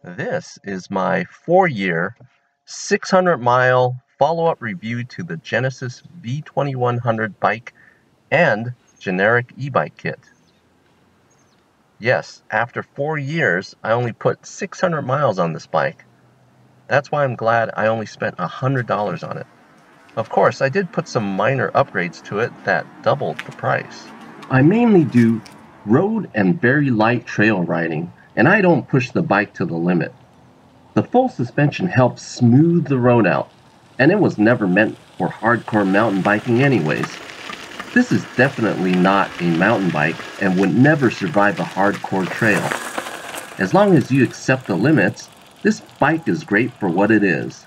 This is my 4-year, 600-mile follow-up review to the Genesis V2100 bike and generic e-bike kit. Yes, after 4 years, I only put 600 miles on this bike. That's why I'm glad I only spent $100 on it. Of course, I did put some minor upgrades to it that doubled the price. I mainly do road and very light trail riding, and I don't push the bike to the limit. The full suspension helps smooth the road out, and it was never meant for hardcore mountain biking anyways. This is definitely not a mountain bike and would never survive a hardcore trail. As long as you accept the limits, this bike is great for what it is.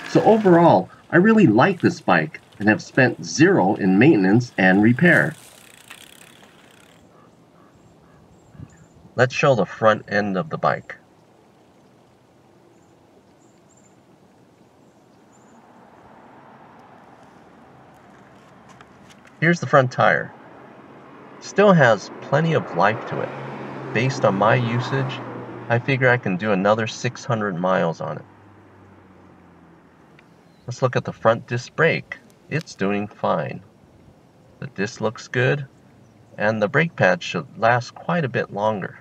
So overall, I really like this bike and have spent zero in maintenance and repair. Let's show the front end of the bike. Here's the front tire. Still has plenty of life to it. Based on my usage, I figure I can do another 600 miles on it. Let's look at the front disc brake. It's doing fine. The disc looks good, and the brake pad should last quite a bit longer.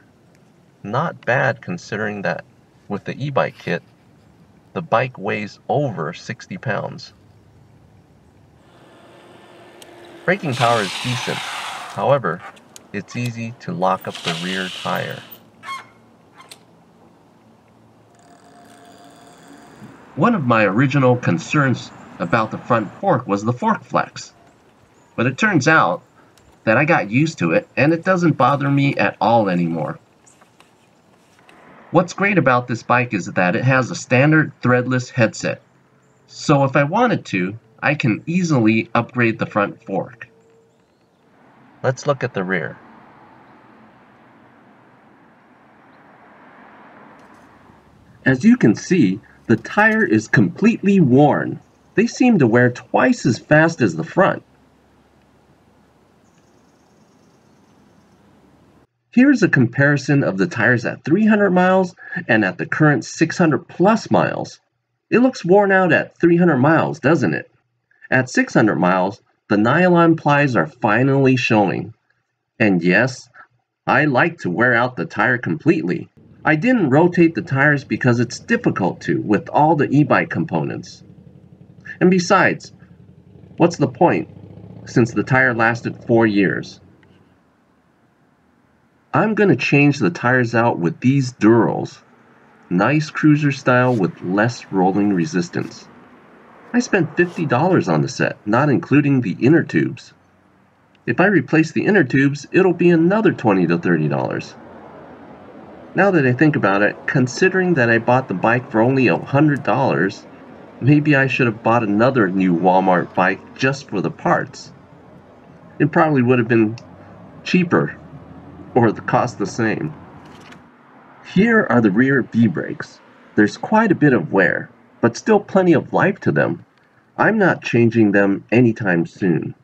Not bad considering that with the e-bike kit, the bike weighs over 60 pounds. Braking power is decent, however, it's easy to lock up the rear tire. One of my original concerns about the front fork was the fork flex, but it turns out that I got used to it and it doesn't bother me at all anymore. What's great about this bike is that it has a standard threadless headset, so if I wanted to, I can easily upgrade the front fork. Let's look at the rear. As you can see, the tire is completely worn. They seem to wear twice as fast as the front. Here's a comparison of the tires at 300 miles and at the current 600 plus miles. It looks worn out at 300 miles, doesn't it? At 600 miles, the nylon plies are finally showing. And yes, I like to wear out the tire completely. I didn't rotate the tires because it's difficult to with all the e-bike components. And besides, what's the point since the tire lasted 4 years? I'm going to change the tires out with these Duros. Nice cruiser style with less rolling resistance. I spent $50 on the set, not including the inner tubes. If I replace the inner tubes, it'll be another $20 to $30. Now that I think about it, considering that I bought the bike for only $100, maybe I should have bought another new Walmart bike just for the parts. It probably would have been cheaper, or the cost the same. Here are the rear V-brakes. There's quite a bit of wear, but still plenty of life to them. I'm not changing them anytime soon.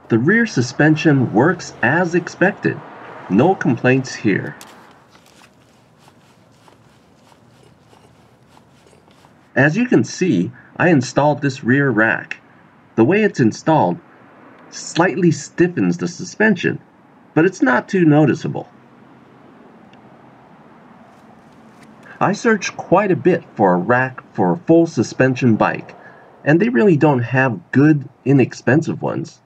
The rear suspension works as expected. No complaints here. As you can see, I installed this rear rack. The way it's installed slightly stiffens the suspension, but it's not too noticeable. I searched quite a bit for a rack for a full suspension bike, and they really don't have good, inexpensive ones.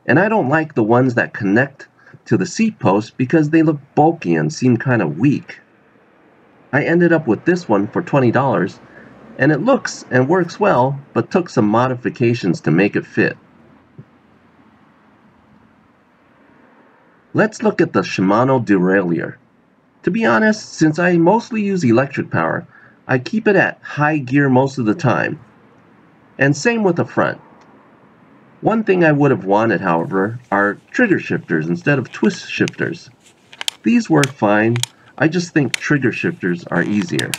And I don't like the ones that connect to the seat post because they look bulky and seem kind of weak. I ended up with this one for $20, and it looks and works well, but took some modifications to make it fit. Let's look at the Shimano derailleur. To be honest, since I mostly use electric power, I keep it at high gear most of the time. And same with the front. One thing I would have wanted, however, are trigger shifters instead of twist shifters. These work fine, I just think trigger shifters are easier.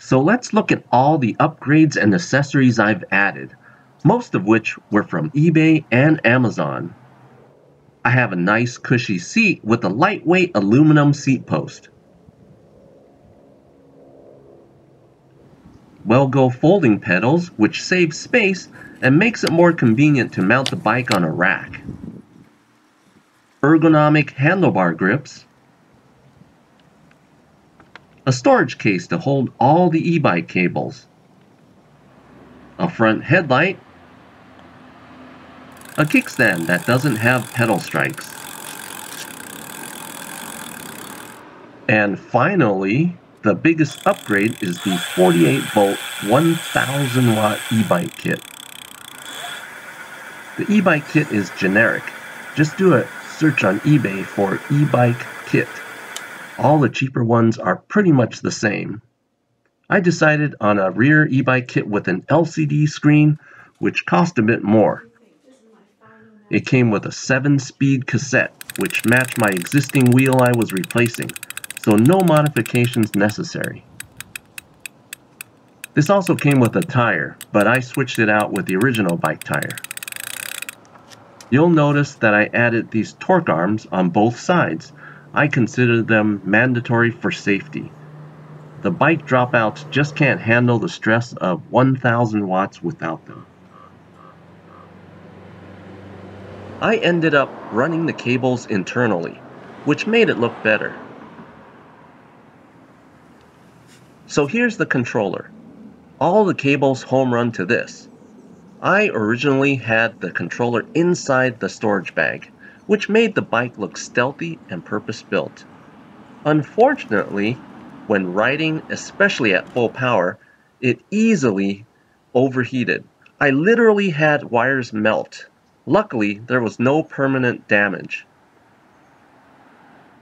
So let's look at all the upgrades and accessories I've added, most of which were from eBay and Amazon. I have a nice cushy seat with a lightweight aluminum seat post. Well-go folding pedals, which saves space and makes it more convenient to mount the bike on a rack. Ergonomic handlebar grips. A storage case to hold all the e-bike cables. A front headlight. A kickstand that doesn't have pedal strikes. And finally, the biggest upgrade is the 48-volt 1000-watt e-bike kit. The e-bike kit is generic. Just do a search on eBay for e-bike kit. All the cheaper ones are pretty much the same. I decided on a rear e-bike kit with an LCD screen, which cost a bit more. It came with a 7-speed cassette, which matched my existing wheel I was replacing, so no modifications necessary. This also came with a tire, but I switched it out with the original bike tire. You'll notice that I added these torque arms on both sides. I consider them mandatory for safety. The bike dropouts just can't handle the stress of 1000 watts without them. I ended up running the cables internally, which made it look better. So here's the controller. All the cables home run to this. I originally had the controller inside the storage bag, which made the bike look stealthy and purpose-built. Unfortunately, when riding, especially at full power, it easily overheated. I literally had wires melt. Luckily, there was no permanent damage.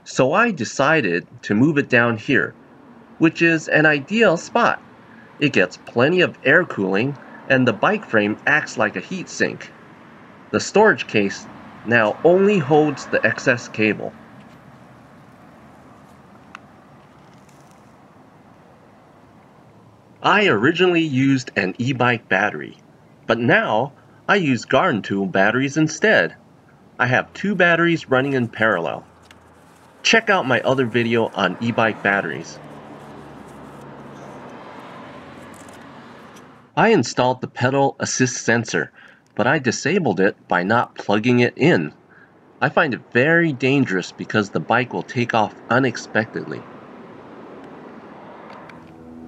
So I decided to move it down here, which is an ideal spot. It gets plenty of air cooling, and the bike frame acts like a heat sink. The storage case now only holds the excess cable. I originally used an e-bike battery, but now I use garden tool batteries instead. I have 2 batteries running in parallel. Check out my other video on e-bike batteries. I installed the pedal assist sensor, but I disabled it by not plugging it in. I find it very dangerous because the bike will take off unexpectedly.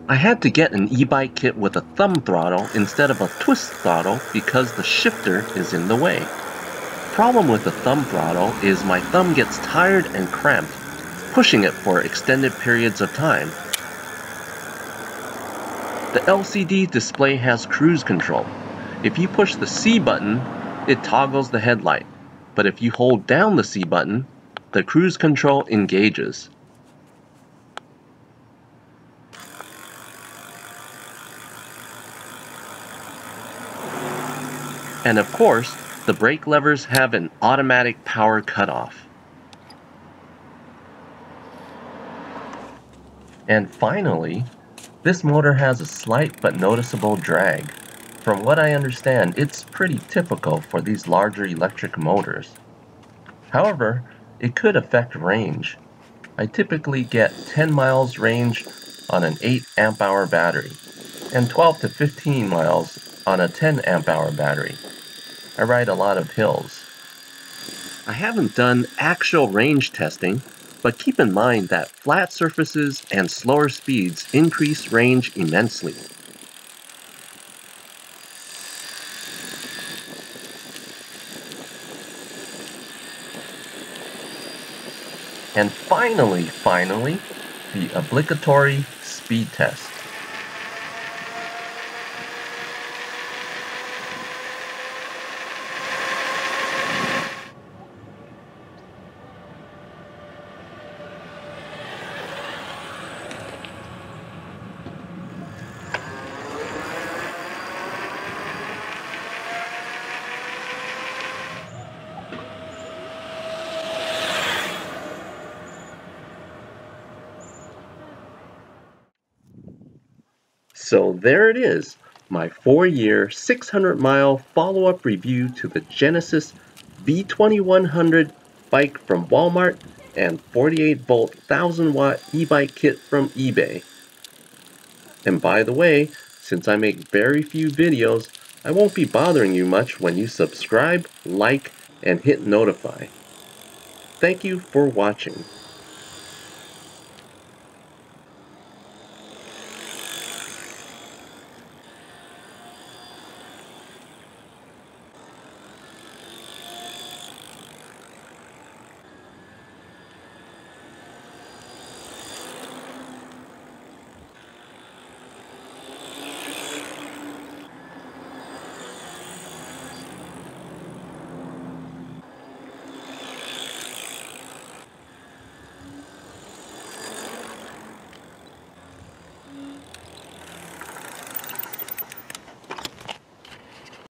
I had to get an e-bike kit with a thumb throttle instead of a twist throttle because the shifter is in the way. Problem with the thumb throttle is my thumb gets tired and cramped, pushing it for extended periods of time. The LCD display has cruise control. If you push the C button, it toggles the headlight, but if you hold down the C button, the cruise control engages. And of course, the brake levers have an automatic power cutoff. And finally, this motor has a slight but noticeable drag. From what I understand, it's pretty typical for these larger electric motors. However, it could affect range. I typically get 10 miles range on an 8 amp hour battery and 12 to 15 miles on a 10 amp hour battery. I ride a lot of hills. I haven't done actual range testing, but keep in mind that flat surfaces and slower speeds increase range immensely. And finally, the obligatory speed test. So there it is, my 4-year, 600-mile follow-up review to the Genesis V2100 bike from Walmart and 48-volt 1000-watt e-bike kit from eBay. And by the way, since I make very few videos, I won't be bothering you much when you subscribe, like, and hit notify. Thank you for watching.